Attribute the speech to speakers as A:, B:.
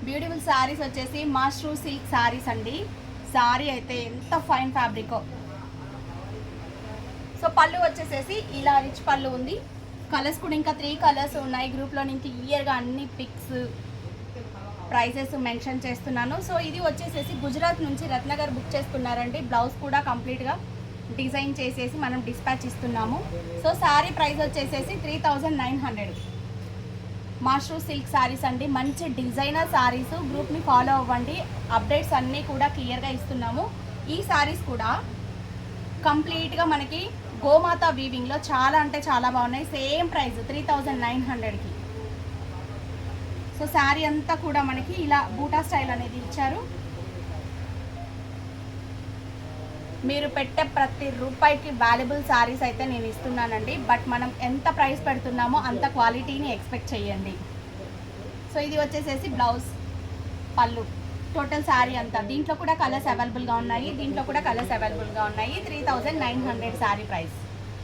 A: Beautiful saris వచ్చేసి mashru silk saris అండి. శారీ అయితే ఎంత ఫైన్ ఫ్యాబ్రికో. సో పళ్ళు వచ్చేసేసి ఇలా రిచ్ పళ్ళు ఉంది. కలర్స్ కూడా ఇంకా 3 కలర్స్ ఉన్నాయి. గ్రూప్లో నుంచి క్లియర్గా అన్ని పిక్స్ ప్రైసెస్ మెన్షన్ చేస్తున్నాను. సో ఇది వచ్చేసేసి గుజరాత్ నుంచి రత్నగర్ బుక్ చేసుకున్నారండి. బ్లౌజ్ కూడా కంప్లీట్గా డిజైన్ చేసేసి మనం డిస్పాచ్ ఇస్తున్నాము. సో శారీ ప్రైస్ వచ్చేసేసి 3900. మష్రూ సిల్క్ శారీస్ అండి, మంచి డిజైనర్ శారీస్. గ్రూప్ని ఫాలో అవ్వండి, అప్డేట్స్ అన్నీ కూడా క్లియర్గా ఇస్తున్నాము. ఈ శారీస్ కూడా కంప్లీట్గా మనకి గోమాత వీవింగ్లో చాలా అంటే చాలా బాగున్నాయి. సేమ్ ప్రైస్ 3900కి. సో శారీ అంతా కూడా మనకి ఇలా బూటా స్టైల్ అనేది ఇచ్చారు. మీరు పెట్టే ప్రతి రూపాయికి వాల్యుబుల్ శారీస్ అయితే నేను ఇస్తున్నానండి. బట్ మనం ఎంత ప్రైస్ పెడుతున్నామో అంత క్వాలిటీని ఎక్స్పెక్ట్ చేయండి. సో ఇది వచ్చేసేసి బ్లౌజ్, పళ్ళు, టోటల్ శారీ అంతా. దీంట్లో కూడా కలర్స్ అవైలబుల్గా ఉన్నాయి, దీంట్లో కూడా కలర్స్ అవైలబుల్గా ఉన్నాయి. 3900 శారీ ప్రైస్.